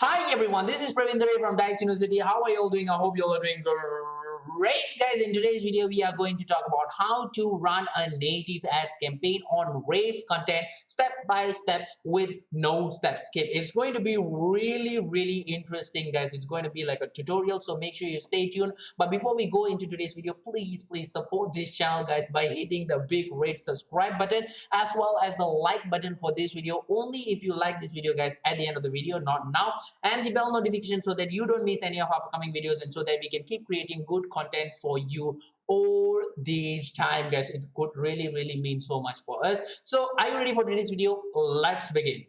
Hi everyone, this is Praveen Dare from Dice University. How are you all doing? I hope you all are doing great. Guys, in today's video, we are going to talk about how to run a native ads campaign on RevContent step by step with no step skip. It's going to be really interesting, guys. It's going to be like a tutorial, so make sure you stay tuned. But before we go into today's video, please support this channel, guys, by hitting the big red subscribe button as well as the like button for this video. Only if you like this video, guys, at the end of the video, not now, and the bell notification so that you don't miss any of our upcoming videos and so that we can keep creating good content for you all the time, guys. It could really mean so much for us. So are you ready for today's video? Let's begin.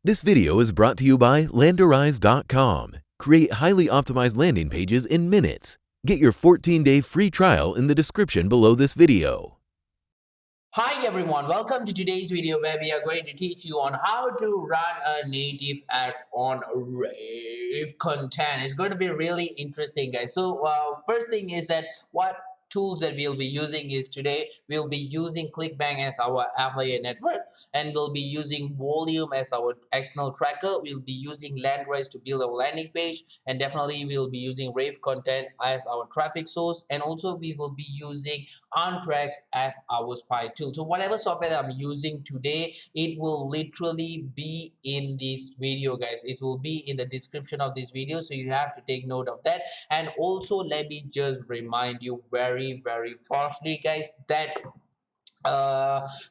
This video is brought to you by Landress.com. Create highly optimized landing pages in minutes. Get your 14-day free trial in the description below this video. Hi everyone, welcome to today's video where we are going to teach you on how to run a native ads on RevContent. It's going to be really interesting, guys. So first thing is that what tools that we'll be using is today we'll be using ClickBank as our affiliate network, and we'll be using Volume as our external tracker. We'll be using Landress to build our landing page, and definitely we'll be using RevContent as our traffic source, and also we will be using OnTrack as our spy tool. So whatever software that I'm using today, it will literally be in this video, guys. It will be in the description of this video, so you have to take note of that. And also let me just remind you very fastly, guys, that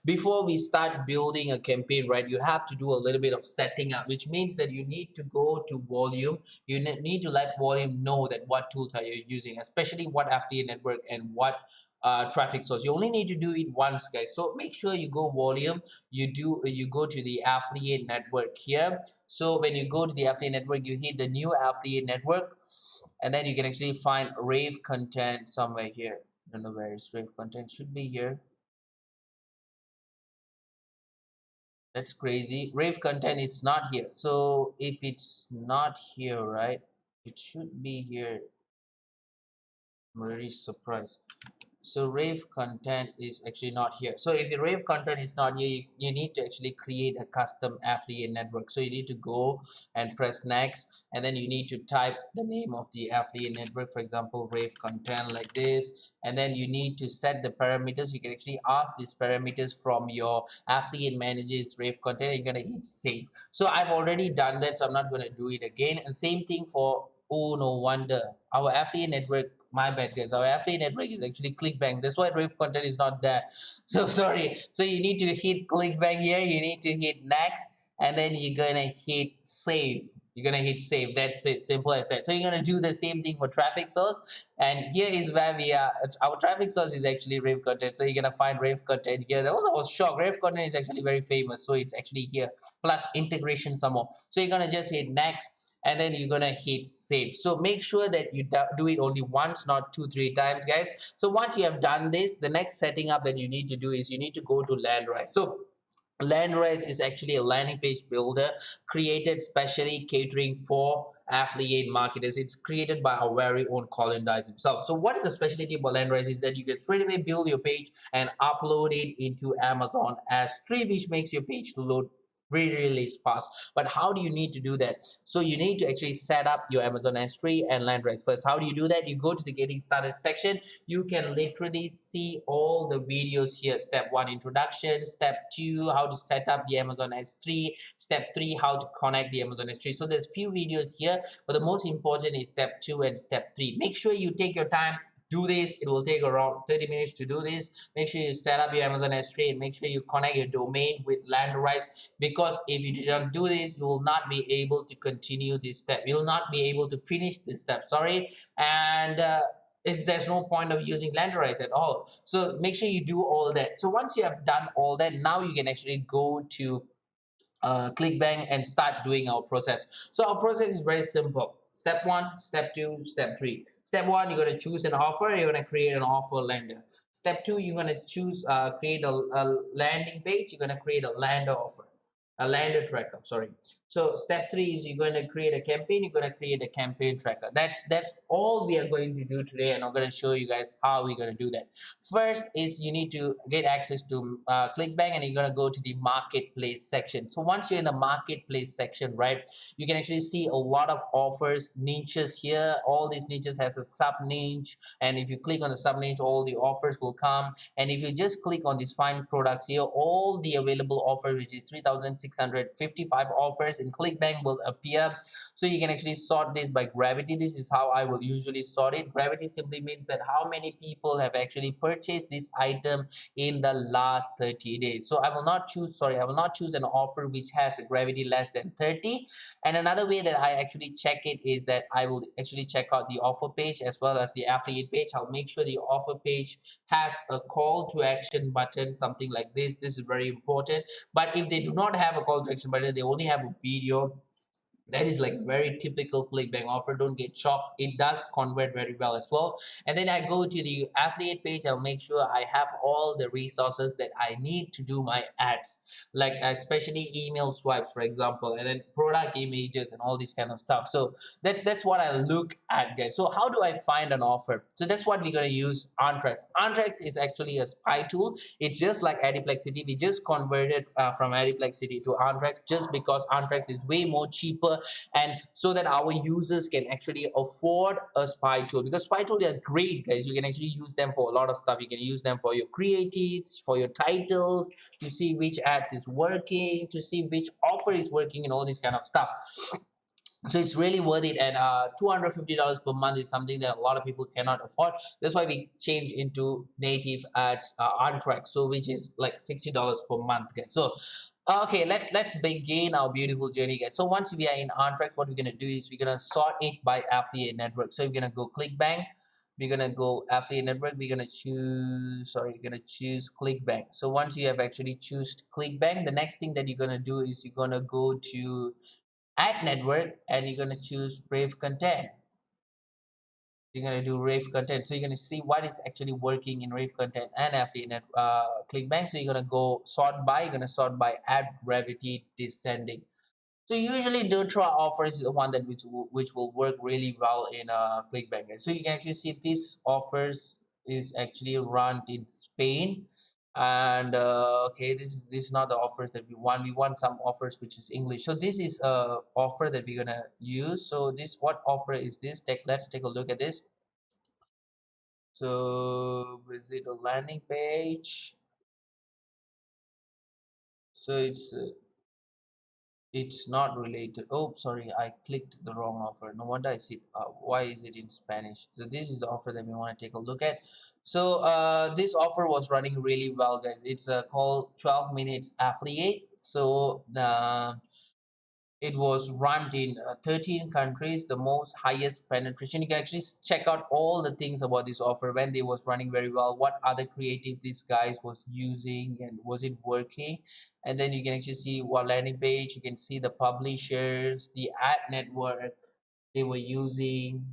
before we start building a campaign, right, you have to do a little bit of setting up, which means that you need to go to Volume. You need to let Volume know that what tools are you using, especially what affiliate network and what traffic source. You only need to do it once, guys. So make sure you go Volume, you go to the affiliate network here. So when you go to the affiliate network, you hit the new affiliate network, and then you can actually find RevContent somewhere here. I don't know where is RevContent. Should be here. That's crazy. RevContent, it's not here. So if it's not here, right, it should be here. I'm really surprised. So RevContent is actually not here. So if your RevContent is not here, you need to actually create a custom affiliate network. So you need to go and press next, and then you need to type the name of the affiliate network, for example RevContent, like this, and then you need to set the parameters. You can actually ask these parameters from your affiliate manager's RevContent. You're gonna hit save. So I've already done that, so I'm not gonna do it again. And same thing for, oh no wonder, our affiliate network, my bad, guys, our affiliate network is actually ClickBank. That's why RevContent is not there. So sorry. So you need to hit ClickBank here, you need to hit next, and then you're gonna hit save. You're gonna hit save. That's it, simple as that. So you're gonna do the same thing for traffic source, and here is where we are. Our traffic source is actually RevContent, so you're gonna find RevContent here. I was shocked. RevContent is actually very famous, so it's actually here, plus integration some more. So you're gonna just hit next, and then you're gonna hit save. So make sure that you do it only once, not 2-3 times, guys. So once you have done this, the next setting up that you need to do is you need to go to Landress. So Landress is actually a landing page builder created specially catering for affiliate marketers. It's created by our very own Colin Dice himself. So what is the specialty about Landress is that you can straight away build your page and upload it into Amazon S3, which makes your page load really fast. But how do you need to do that? So you need to actually set up your Amazon S3 and Landress first. How do you do that? You go to the getting started section. You can literally see all the videos here. Step 1, introduction. Step 2, how to set up the Amazon S3. Step 3, how to connect the Amazon S3. So there's few videos here, but the most important is step 2 and step 3. Make sure you take your time, do this. It will take around 30 minutes to do this. Make sure you set up your Amazon S3 and make sure you connect your domain with Landress, because if you did not do this, you will not be able to continue this step. You will not be able to finish this step, sorry. And there's no point of using Landress at all. So make sure you do all that. So once you have done all that, now you can actually go to ClickBank and start doing our process. So our process is very simple. Step 1, step 2, step 3. Step 1, you're going to choose an offer. You're going to create an offer lender. Step 2, you're going to choose create a landing page. You're going to create a lander offer, a lander tracker, sorry. So step three is you're going to create a campaign. You're going to create a campaign tracker. That's all we are going to do today, and I'm going to show you guys how we're going to do that. First is you need to get access to ClickBank, and you're going to go to the marketplace section. So once you're in the marketplace section, right, you can actually see a lot of offers, niches here. All these niches has a sub niche, and if you click on the sub niche, all the offers will come. And if you just click on these find products here, all the available offers, which is 3,655 offers in ClickBank, will appear. So you can actually sort this by gravity. This is how I will usually sort it. Gravity simply means that how many people have actually purchased this item in the last 30 days. So I will not choose an offer which has a gravity less than 30. And another way that I actually check it is that I will actually check out the offer page as well as the affiliate page. I'll make sure the offer page has a call to action button, something like this. This is very important. But if they do not have a call to action button, they only have a video, that is like very typical ClickBank offer. Don't get shocked, it does convert very well as well. And then I go to the affiliate page. I'll make sure I have all the resources that I need to do my ads, like especially email swipes, for example, and then product images and all this kind of stuff. So that's what I look at, guys. So how do I find an offer? So that's what we're going to use OnTrack. OnTrack is actually a spy tool. It's just like Adiplexity. We just converted from Adiplexity to OnTrack just because OnTrack is way more cheaper, and so that our users can actually afford a spy tool, because spy tools are great, guys. You can actually use them for a lot of stuff. You can use them for your creatives, for your titles, to see which ads is working, to see which offer is working, and all this kind of stuff. So it's really worth it. And $250 per month is something that a lot of people cannot afford. That's why we change into native ads on track, so which is like $60 per month, guys. So okay, let's begin our beautiful journey, guys. So once we are in OnTrack, what we're gonna do is we're gonna sort it by affiliate network. So we're gonna go ClickBank, we're gonna go affiliate network, we're gonna choose ClickBank. So once you have actually choose ClickBank, the next thing that you're gonna do is you're gonna go to ad network, and you're going to choose RevContent. You're going to do RevContent. So you're going to see what is actually working in RevContent and affiliate ClickBank. So you're going to go sort by, you're going to sort by ad gravity descending. So usually Dutra offers the one that which will work really well in ClickBank. So you can actually see this offers is actually run in Spain. And okay, this is not the offers that we want. We want some offers which is English. So this is a offer that we're gonna use. So this, what offer is this? Let's take a look at this. So visit a landing page. So it's not related. Oh, sorry, I clicked the wrong offer. No wonder I see. Why is it in Spanish? So this is the offer that we want to take a look at. So this offer was running really well, guys. It's called 12 minutes affiliate. So it was run in 13 countries, the most highest penetration. You can actually check out all the things about this offer, when they was running very well, what other creative these guys was using, and was it working. And then you can actually see what landing page, you can see the publishers, the ad network they were using.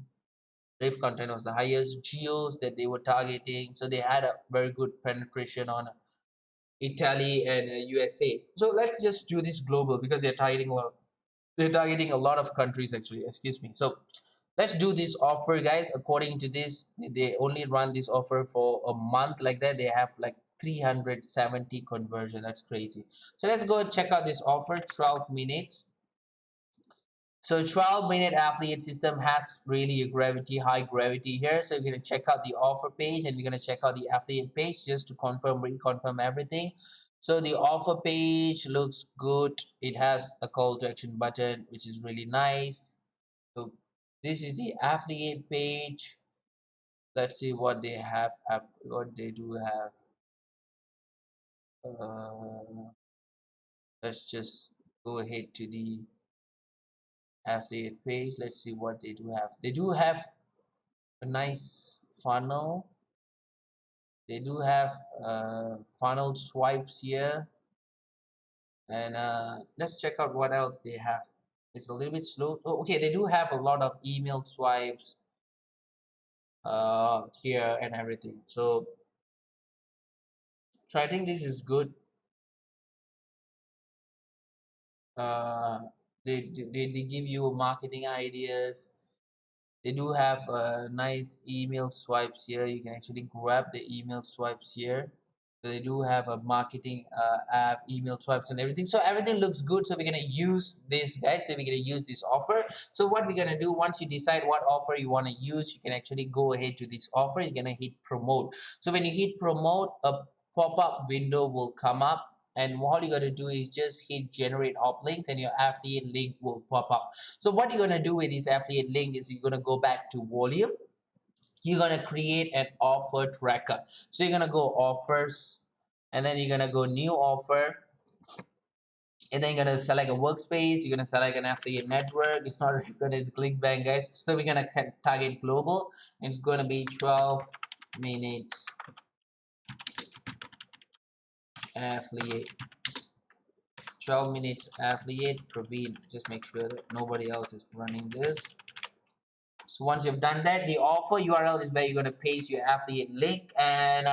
RevContent was the highest, geos that they were targeting. So they had a very good penetration on Italy and USA. So let's just do this global, because they're targeting a lot of countries actually, excuse me. So let's do this offer, guys. According to this, they only run this offer for a month, like that they have like 370 conversion. That's crazy. So let's go and check out this offer, 12 minutes. So 12-minute affiliate system has really a high gravity here. So you're going to check out the offer page, and we're going to check out the affiliate page just to reconfirm everything. So the offer page looks good. It has a call to action button, which is really nice. So this is the affiliate page. Let's see what they have, what they do have. Let's just go ahead to the affiliate page. Let's see what they do have. They do have a nice funnel. They do have funnel swipes here. And let's check out what else they have. It's a little bit slow. Oh, okay, they do have a lot of email swipes here and everything. So I think this is good. They give you marketing ideas. They do have nice email swipes here. You can actually grab the email swipes here. So they do have a marketing app, email swipes and everything. So everything looks good. So we're gonna use this, guys. So we're gonna use this offer. So what we're gonna do, once you decide what offer you want to use, you can actually go ahead to this offer. You're gonna hit promote. So when you hit promote, a pop-up window will come up, and all you got to do is just hit generate hop links and your affiliate link will pop up. So what you're going to do with this affiliate link is you're going to go back to volume. You're going to create an offer tracker. So you're going to go offers, and then you're going to go new offer, and then you're going to select a workspace. You're going to select an affiliate network. It's not going to clickbank, guys. So we're going to target global. It's going to be 12 minutes affiliate. 12 minutes affiliate. Praveen, just make sure that nobody else is running this. So once you've done that, the offer URL is where you're going to paste your affiliate link, and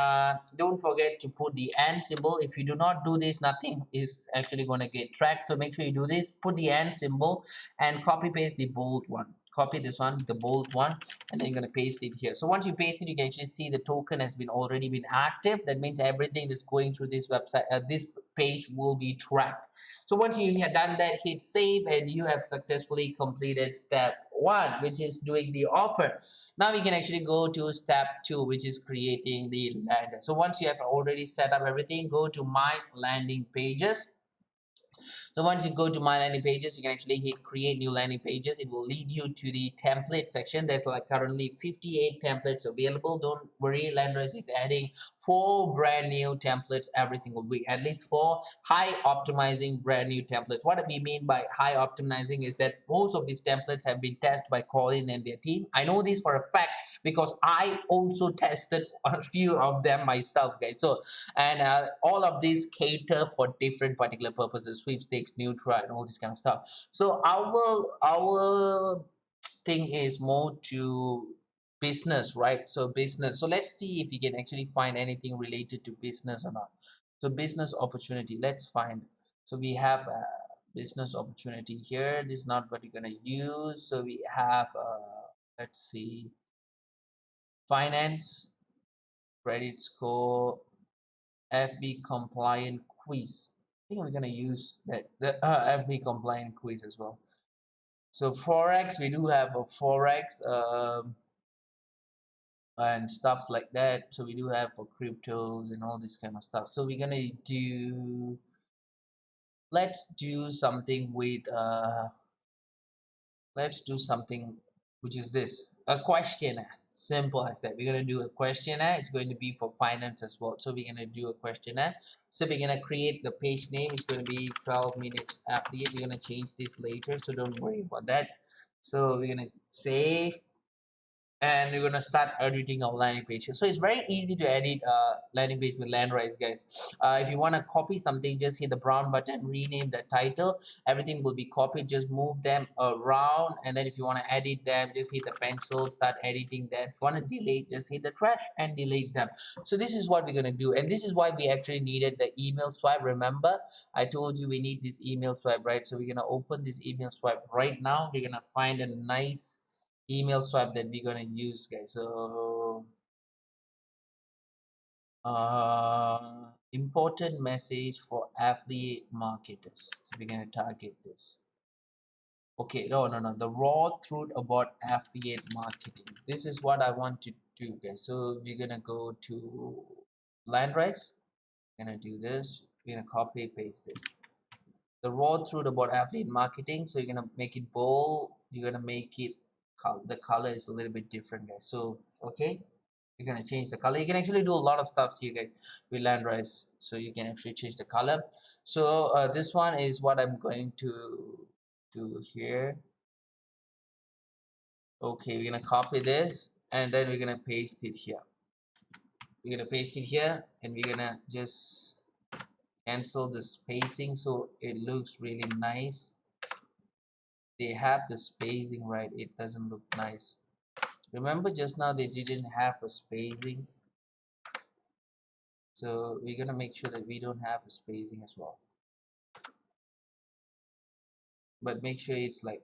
don't forget to put the and symbol. If you do not do this, nothing is actually going to get tracked. So make sure you do this. Put the and symbol and copy paste the bold one. Copy this one, the bold one, and then you're going to paste it here. So once you paste it, you can actually see the token has been already been active. That means everything that's going through this website, this page will be tracked. So once you have done that, hit save, and you have successfully completed step one, which is doing the offer. Now we can actually go to step two, which is creating the landing. So once you have already set up everything, go to my landing pages. So once you go to my landing pages, you can actually hit create new landing pages. It will lead you to the template section. There's like currently 58 templates available. Don't worry, Landress is adding 4 brand new templates every single week, at least 4 high optimizing brand new templates. What we mean by high optimizing is that most of these templates have been tested by Colin and their team. I know this for a fact because I also tested a few of them myself, guys. So and all of these cater for different particular purposes, sweepstakes, neutral, and all this kind of stuff. So our thing is more to business, right? So business. So let's see if we can actually find anything related to business or not. So business opportunity, let's find. So we have a business opportunity here. This is not what we're going to use. So we have let's see, finance, credit score, FB compliant quiz. I think we're gonna use that the FB compliant quiz as well. So forex, we do have a forex and stuff like that. So we do have for cryptos and all this kind of stuff. So we're gonna do. Let's do something with let's do something which is this, a questionnaire. Simple as that. We're going to do a questionnaire. It's going to be for finance as well. So we're going to do a questionnaire. So we're going to create the page name. It's going to be 12 minutes affiliate. We're going to change this later, so don't worry about that. So we're going to save, and we're gonna start editing our landing page. So it's very easy to edit landing page with Landress, guys. If you want to copy something, just hit the brown button, rename the title. Everything will be copied. Just move them around, and then if you want to edit them, just hit the pencil, start editing them. If you want to delete, just hit the trash and delete them. So this is what we're gonna do, and this is why we actually needed the email swipe. Remember, I told you we need this email swipe, right? So we're gonna open this email swipe right now. We're gonna find a nice email swipe that we're gonna use, guys. So important message for affiliate marketers. So we're gonna target this. Okay, no, the raw truth about affiliate marketing. This is what I want to do, guys. So we're gonna go to Landress. Gonna do this. We're gonna copy paste this. The raw truth about affiliate marketing. So you're gonna make it bold. You're gonna make it the color is a little bit different, guys. So okay, you're gonna change the color. You can actually do a lot of stuff here, guys, with Landress. So you can actually change the color. So this one is what I'm going to do here. Okay, we're gonna copy this, and then we're gonna paste it here. We're gonna paste it here, and we're gonna just cancel the spacing so it looks really nice. They have the spacing right, it doesn't look nice. Remember just now they didn't have a spacing, so we're gonna make sure that we don't have a spacing as well. but make sure it's like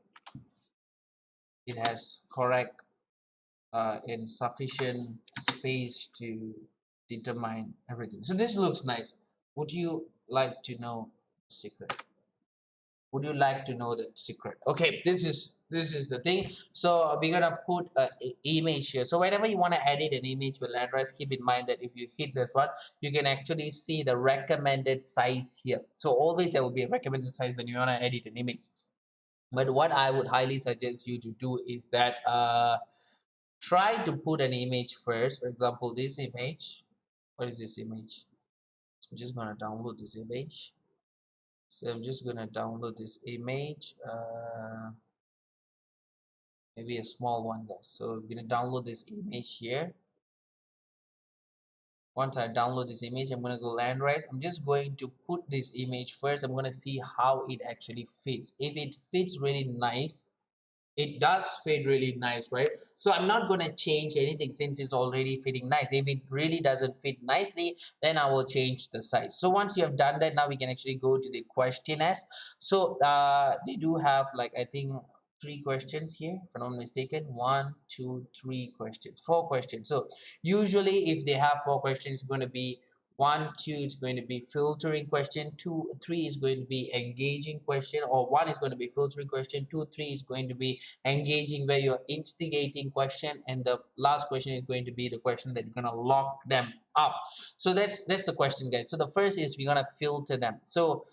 it has correct and sufficient space to determine everything. So this looks nice. Would you like to know the secret? Would you like to know the secret? Okay, this is the thing. So we're gonna put a image here. So whenever you want to edit an image with Landress, keep in mind that if you hit this one, you can actually see the recommended size here. So always there will be a recommended size when you want to edit an image. But what I would highly suggest you to do is that try to put an image first. For example, this image. What is this image? So I'm just gonna download this image. So I'm just gonna download this image. Maybe a small one, guys. So I'm gonna download this image here. Once I download this image, I'm gonna go Landress. I'm just going to put this image first. I'm gonna see how it actually fits. If it fits really nice, it does fit really nice, right? So I'm not going to change anything since it's already fitting nice. If it really doesn't fit nicely, then I will change the size. So once you have done that, now we can actually go to the questionnaires. So they do have like, I think, 3 questions here, if I'm not mistaken. 1, 2, 3 questions, 4 questions. So usually if they have 4 questions, it's going to be 1, 2, it's going to be filtering question. 2, 3 is going to be engaging question, or 1 is going to be filtering question. 2, 3 is going to be engaging, where you're instigating question, and the last question is going to be the question that you're going to lock them up. So that's the question, guys. So the first is we're going to filter them. So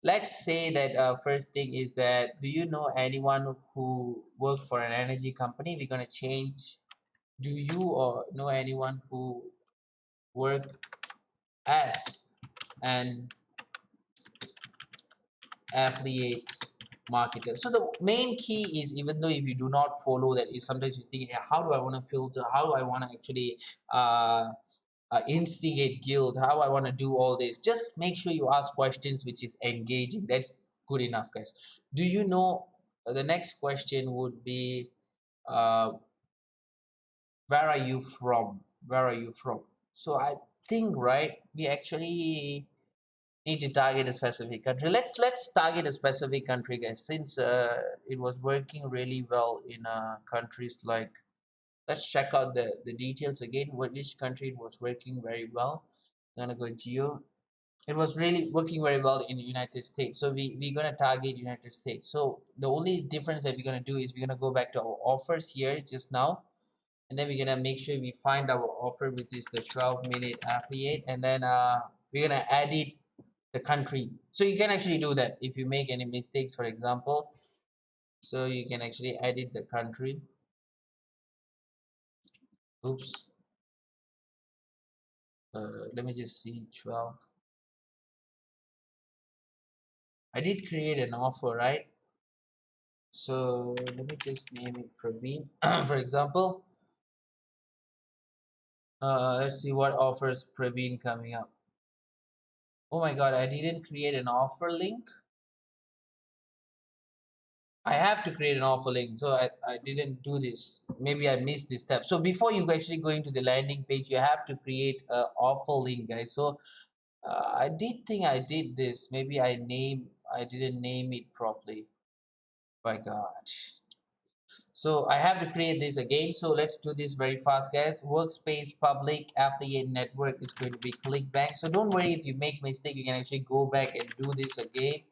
let's say that first thing is that, do you know anyone who work for an energy company? We're going to change, do you or know anyone who work as an affiliate marketer? So the main key is, even though if you do not follow that, is sometimes you think, yeah, how do I want to filter, how do I want to actually uh, instigate guild, how I want to do all this, just make sure you ask questions which is engaging. That's good enough, guys. Do you know, the next question would be, uh, where are you from? Where are you from? So I think, right, we actually need to target a specific country. Let's target a specific country, guys, since it was working really well in countries like, let's check out the details again, which country it was working very well. I'm gonna go geo. It was really working very well in the United States, so we're gonna target United States. So the only difference that we're gonna do is we're gonna go back to our offers here just now, and then we're gonna make sure we find our offer, which is the 12-minute affiliate, and then we're gonna edit the country. So you can actually do that if you make any mistakes, for example. So you can actually edit the country. Oops. Let me just see, 12. I did create an offer, right? So let me just name it Praveen, for example. Let's see what offers Praveen coming up. Oh my God, I didn't create an offer link. I have to create an offer link, so I didn't do this. Maybe I missed this step. So before you actually go into the landing page, you have to create an offer link, guys. So I did think I did this. Maybe I didn't name it properly. My God. So I have to create this again. So let's do this very fast, guys. Workspace public affiliate network is going to be ClickBank. So don't worry if you make mistake, you can actually go back and do this again.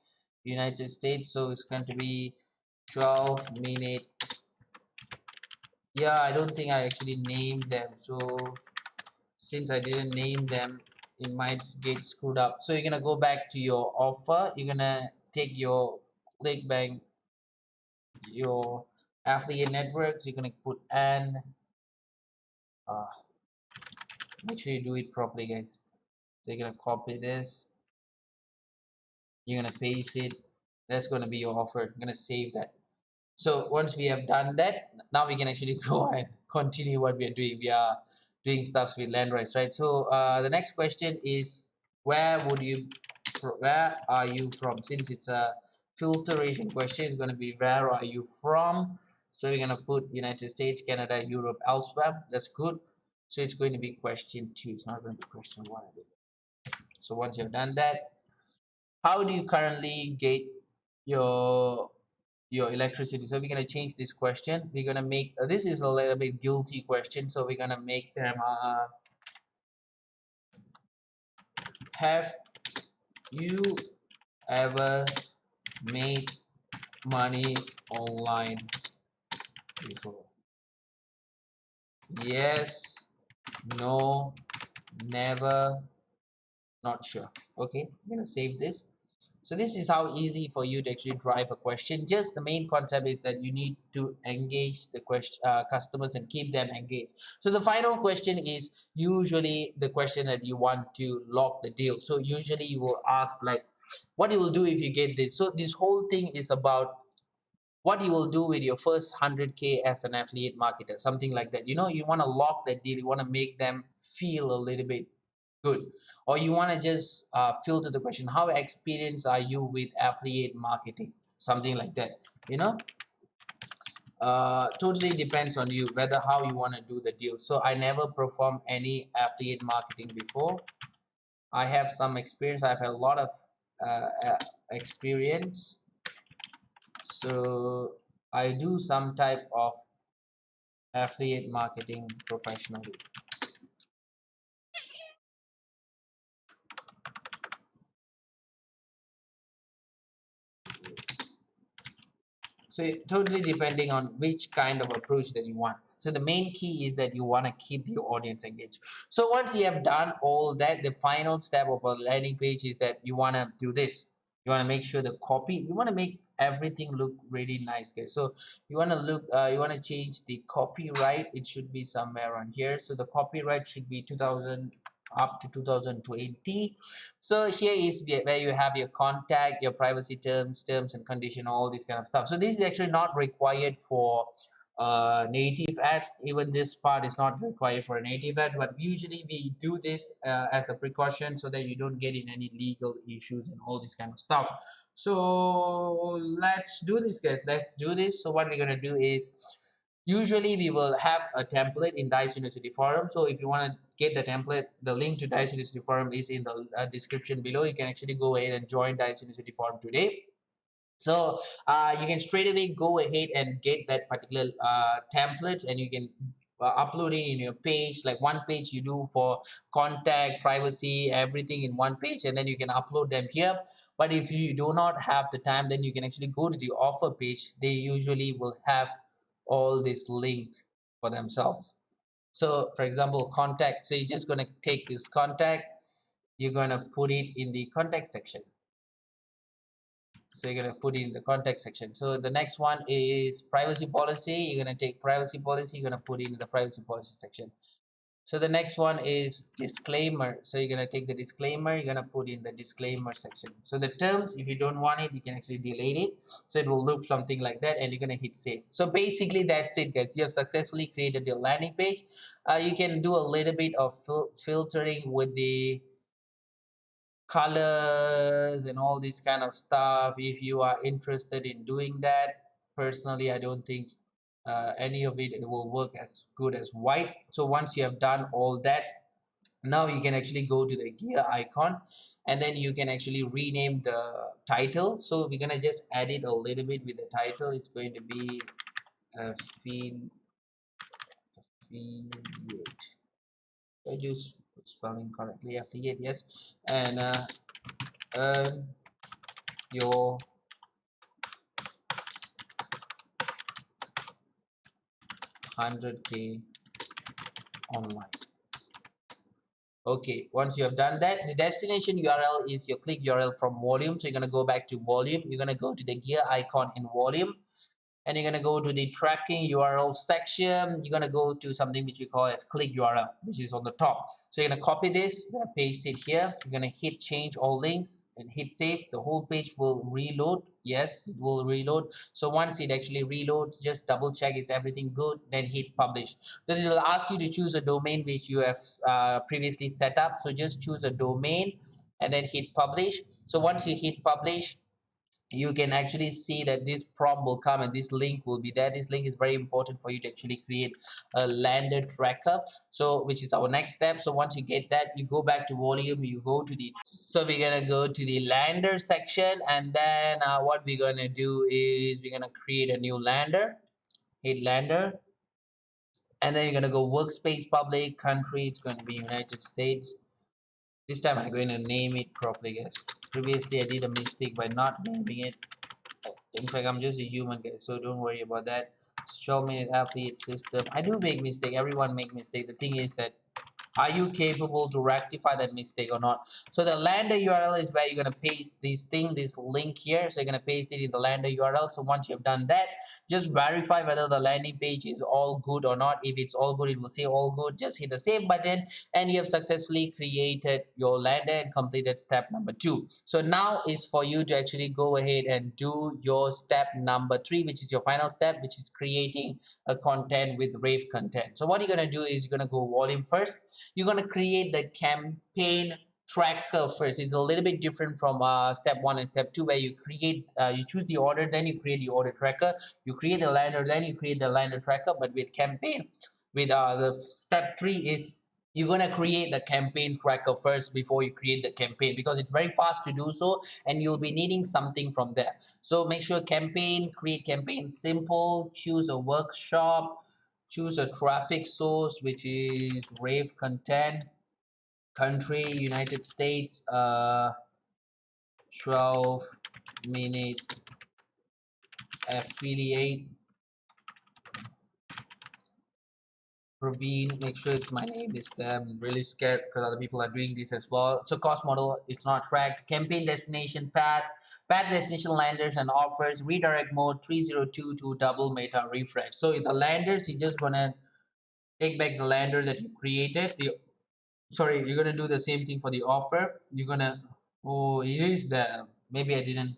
United States. So it's going to be 12-minute. Yeah, I don't think I actually named them. So since I didn't name them, it might get screwed up. So you're gonna go back to your offer. You're gonna take your ClickBank, your affiliate networks. You're gonna put an uh, make sure you do it properly, guys. So you're gonna copy this, you're gonna paste it. That's gonna be your offer. I'm gonna save that. So once we have done that, now we can actually go and continue what we are doing. We are doing stuff with Landress, right? So the next question is, where are you from? Since it's a filtration question, it's going to be where are you from? So we're going to put United States, Canada, Europe, elsewhere. That's good. So it's going to be question 2. It's not going to be question 1. So once you've done that, how do you currently get your your electricity. So we're going to change this question. We're going to make this is a little bit guilty question, so we're going to make them have you ever made money online before? Yes, no, never, not sure. Okay, I'm gonna save this. So this is how easy for you to actually drive a question. Just the main concept is that you need to engage the customers and keep them engaged. So the final question is usually the question that you want to lock the deal. So usually you will ask like, what you will do if you get this. So this whole thing is about what you will do with your first 100K as an affiliate marketer, something like that. You know, you want to lock that deal, you want to make them feel a little bit good, or you want to just filter the question, how experienced are you with affiliate marketing, something like that, you know. Totally depends on you whether how you want to do the deal. So I never performed any affiliate marketing before. I have some experience, I've had a lot of experience. So I do some type of affiliate marketing professionally. So totally depending on which kind of approach that you want. So the main key is that you want to keep your audience engaged. So once you have done all that, the final step of a landing page is that you want to do this. You want to make sure the copy, you want to make everything look really nice, guys. So you want to you want to change the copyright. It should be somewhere around here. So the copyright should be 2000 up to 2020. So here is where you have your contact, your privacy terms and condition, all this kind of stuff. So this is actually not required for native ads. Even this part is not required for a native ad, but usually we do this as a precaution so that you don't get in any legal issues and all this kind of stuff. So let's do this, guys. Let's do this. So what we're gonna do is usually we will have a template in Dice University forum. So if you want to get the template, the link to Dice University forum is in the description below. You can actually go ahead and join Dice University forum today. So you can straight away go ahead and get that particular templates, and you can upload it in your page. Like one page you do for contact, privacy, everything in one page, and then you can upload them here. But if you do not have the time, then you can actually go to the offer page. They usually will have all this link for themselves. So for example, contact. So you're just going to take this contact, you're going to put it in the contact section. So you're going to put it in the contact section. So the next one is privacy policy. You're going to take privacy policy, you're going to put it in the privacy policy section. So the next one is disclaimer. So you're going to take the disclaimer, you're going to put in the disclaimer section. So the terms, if you don't want it, you can actually delete it. So it will look something like that, and you're going to hit save. So basically that's it, guys. You have successfully created your landing page. You can do a little bit of filtering with the colors and all this kind of stuff if you are interested in doing that. Personally, I don't think any of it will work as good as white. So once you have done all that, now you can actually go to the gear icon, and then you can actually rename the title. So we're gonna just add it a little bit with the title. It's going to be affiliate. I just spelling correctly, affiliate, yes. And earn your 100K online. Okay, once you have done that, the destination URL is your click URL from volume. So you're going to go back to volume. You're going to go to the gear icon in volume, and you're going to go to the tracking URL section. You're going to go to something which we call as click URL, which is on the top. So you're going to copy this, you're going to paste it here. You're going to hit change all links and hit save. The whole page will reload. Yes, it will reload. So once it actually reloads, just double check is everything good, then hit publish. Then it will ask you to choose a domain which you have previously set up. So just choose a domain and then hit publish. So once you hit publish, you can actually see that this prompt will come and this link will be there. This link is very important for you to actually create a lander tracker, so which is our next step. So once you get that, you go back to volume, you go to the, so we're gonna go to the lander section, and then what we're gonna do is we're gonna create a new lander, hit lander, and then you're gonna go workspace, public, country, it's going to be United States. This time I'm going to name it properly, guys. Previously I did a mistake by not naming it. In fact, I'm just a human, guys, so don't worry about that. Social media affiliate system, I do make mistake, everyone make mistake. The thing is that, are you capable to rectify that mistake or not? So the lander URL is where you're going to paste this thing, this link here. So you're going to paste it in the lander URL. So once you've done that, just verify whether the landing page is all good or not. If it's all good, it will say all good. Just hit the save button and you have successfully created your lander and completed step number 2. So now is for you to actually go ahead and do your step number 3, which is your final step, which is creating a content with RevContent. So what you're going to do is you're going to go volume first. You're going to create the campaign tracker first. It's a little bit different from step 1 and step 2, where you create, you choose the order, then you create the order tracker, you create the lander, then you create the lander tracker. But with campaign, with the step 3 is you're going to create the campaign tracker first before you create the campaign, because it's very fast to do so and you'll be needing something from there. So make sure campaign, create campaign simple, choose a workshop, choose a traffic source, which is RevContent, country United States, 12-minute affiliate, Praveen, make sure it's my name is there. I'm really scared because other people are doing this as well. So cost model, it's not tracked. Campaign destination path, path destination landers and offers, redirect mode 302 to double meta refresh. So the landers, you're just gonna take back the lander that you created. Sorry, you're gonna do the same thing for the offer. You're gonna, oh, it is there. Maybe I didn't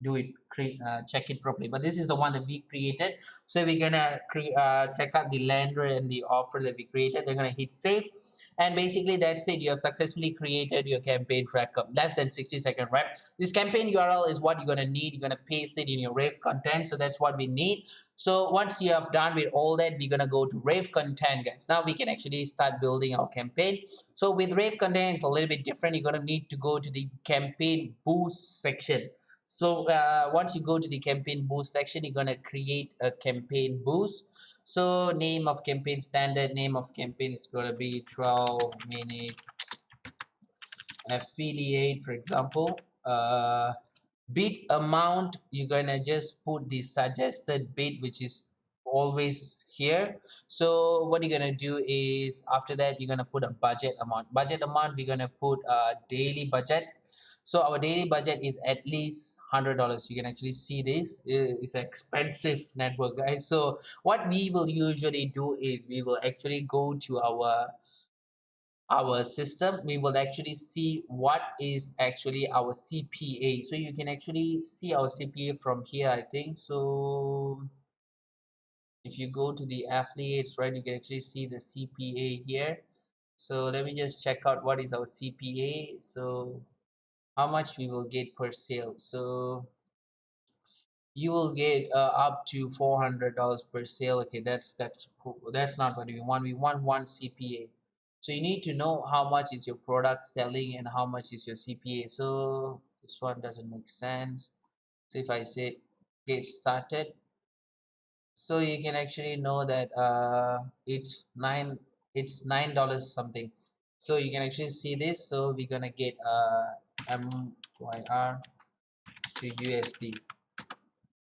do it, check it properly, but this is the one that we created. So we're gonna check out the lander and the offer that we created. They're gonna hit save, and basically that's it. You have successfully created your campaign tracker, less than 60-second, right? This campaign URL is what you're gonna need. You're gonna paste it in your RevContent, so that's what we need. So once you have done with all that, we're gonna go to RevContent, guys. Now we can actually start building our campaign. So with RevContent, it's a little bit different. You're gonna need to go to the campaign boost section. So once you go to the campaign boost section, you're gonna create a campaign boost. So name of campaign, standard name of campaign is gonna be 12-minute affiliate, for example. Bid amount, you're gonna just put the suggested bid, which is always here. So what you're gonna do is after that you're gonna put a budget amount. We're gonna put a daily budget. So our daily budget is at least $100. You can actually see this. It's an expensive network, guys. So what we will usually do is we will actually go to our system. We will actually see what is actually our CPA. So you can actually see our CPA from here, I think. So if you go to the affiliates, right, you can actually see the CPA here. So let me just check out what is our CPA. So how much we will get per sale. So you will get up to $400 per sale. Okay, that's not what we want. We want one CPA. So you need to know how much is your product selling and how much is your CPA. So this one doesn't make sense. So if I say get started, so you can actually know that it's $9 something. So you can actually see this. So we're gonna get MYR to USD.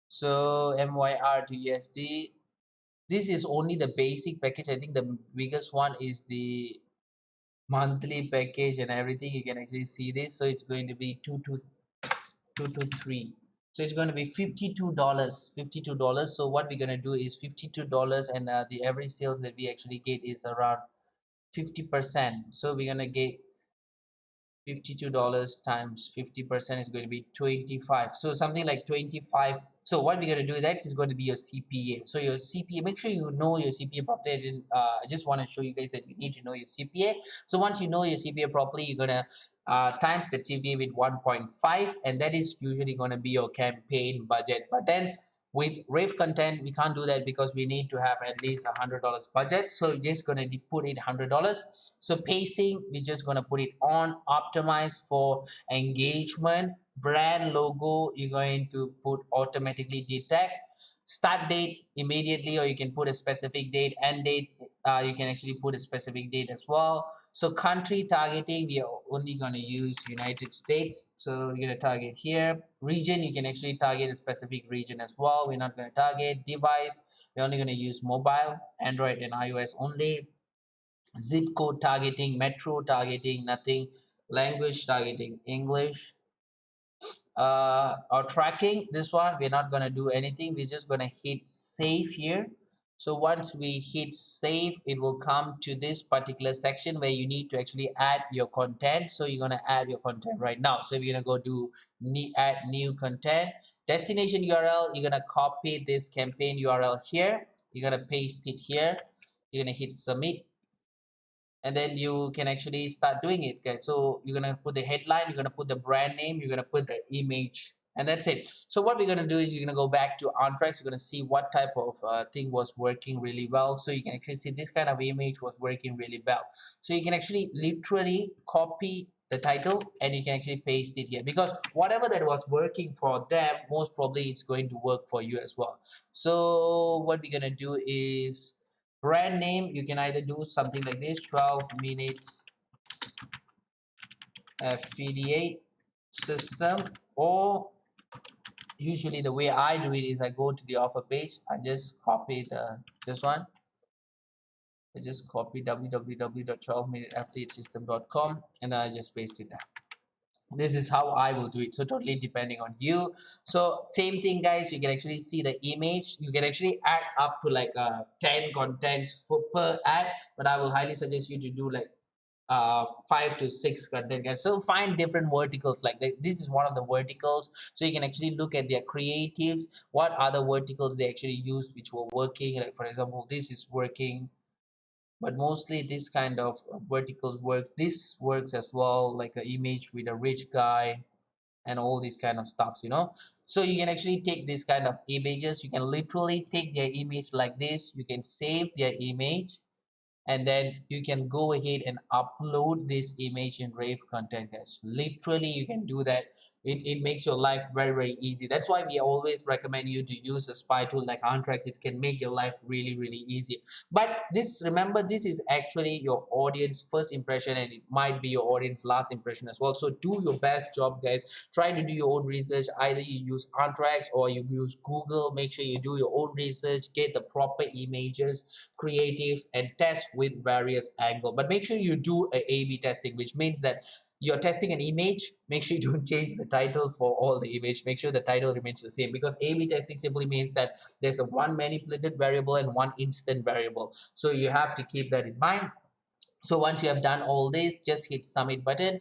So MYR to USD. This is only the basic package. I think the biggest one is the monthly package and everything. You can actually see this. So it's going to be 223. So it's going to be $52. $52. So what we're going to do is $52, and the average sales that we actually get is around 50%. So we're going to get $52 times 50% is going to be 25. So something like 25, So what we're going to do next is going to be your CPA. So your CPA, make sure you know your CPA properly. I just want to show you guys that you need to know your CPA. So once you know your CPA properly, you're going to times the CPA with 1.5, and that is usually going to be your campaign budget. But then with RevContent, we can't do that because we need to have at least $100 budget. So we're just going to put it $100. So pacing, we're just going to put it on. Optimize for engagement. Brand logo, you're going to put automatically detect. Start date immediately, or you can put a specific date. End date, you can actually put a specific date as well. So country targeting, we are only going to use United States. So you're going to target here. Region, you can actually target a specific region as well. We're not going to target. Device, we're only going to use mobile, Android and iOS only. Zip code targeting, metro targeting, nothing. Language targeting, English. Our tracking, this one we're not going to do anything. We're just going to hit save here. So once we hit save, it will come to this particular section where you need to actually add your content. So you're going to add your content right now. So we're going to go do add new content. Destination URL, you're going to copy this campaign URL here. You're going to paste it here. You're going to hit submit, and then you can actually start doing it, guys. So you're gonna put the headline, you're gonna put the brand name, you're gonna put the image, and that's it. So what we're gonna do is you're gonna go back to OnTrack. You're gonna see what type of thing was working really well. So you can actually see this kind of image was working really well. So you can actually literally copy the title and you can actually paste it here, because whatever that was working for them, most probably it's going to work for you as well. So what we're gonna do is brand name, you can either do something like this, 12 minutes affiliate system, or usually the way I do it is I go to the offer page, I just copy this one, I just copy www.12minute-affiliate-system.com, and then I just paste it down. This is how I will do it, so totally depending on you. So same thing, guys, you can actually see the image. You can actually add up to like 10 contents per ad, but I will highly suggest you to do like 5 to 6 content, guys. So find different verticals, like this is one of the verticals, so you can actually look at their creatives, what other verticals they actually used which were working. Like for example, this is working, but mostly this kind of verticals works. This works as well, like an image with a rich guy and all these kind of stuffs. So you can actually take this kind of images, you can literally take their image like this, you can save their image, and then you can go ahead and upload this image in RevContent, guys. Literally you can do that. It makes your life very, very easy. That's why we always recommend you to use a spy tool like OnTrack. It can make your life really, really easy. But this, remember, this is actually your audience first impression, and it might be your audience last impression as well. So do your best job, guys. Try to do your own research. Either you use OnTrack or you use Google. Make sure you do your own research, get the proper images, creatives, and test with various angles. But make sure you do a A/B testing, which means that you're testing an image, make sure you don't change the title for all the image. Make sure the title remains the same, because A/B testing simply means that there's a one manipulated variable and one instant variable. So you have to keep that in mind. So once you have done all this, just hit submit button,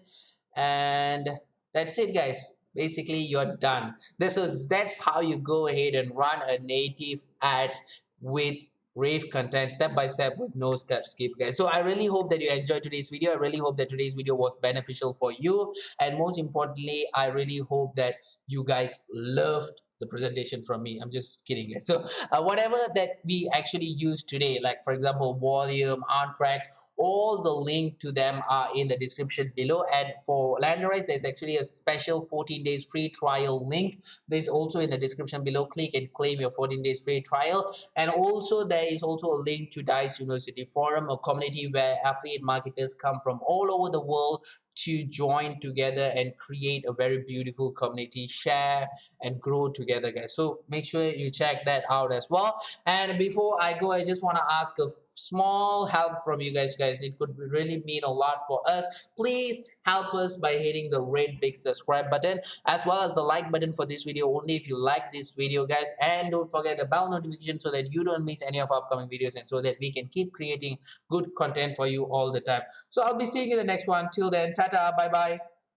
and that's it, guys. Basically you're done. That's how you go ahead and run a native ads with RevContent, step by step, with no step skip, guys. So I really hope that you enjoyed today's video. I really hope that today's video was beneficial for you, and most importantly, I really hope that you guys loved the presentation from me. I'm just kidding, guys. So whatever that we actually use today, like for example volume, OnTrack, all the link to them are in the description below. And for Landress, there's actually a special 14 days free trial link. There's also in the description below. Click and claim your 14 days free trial. And also there is also a link to Dice University Forum, a community where affiliate marketers come from all over the world to join together and create a very beautiful community, share and grow together, guys. So make sure you check that out as well. And before I go, I just want to ask a small help from you guys. It could really mean a lot for us. Please help us by hitting the red big subscribe button, as well as the like button for this video, only if you like this video, guys. And don't forget the bell notification so that you don't miss any of our upcoming videos, and so that we can keep creating good content for you all the time. So I'll be seeing you in the next one. Till then, tata, bye bye.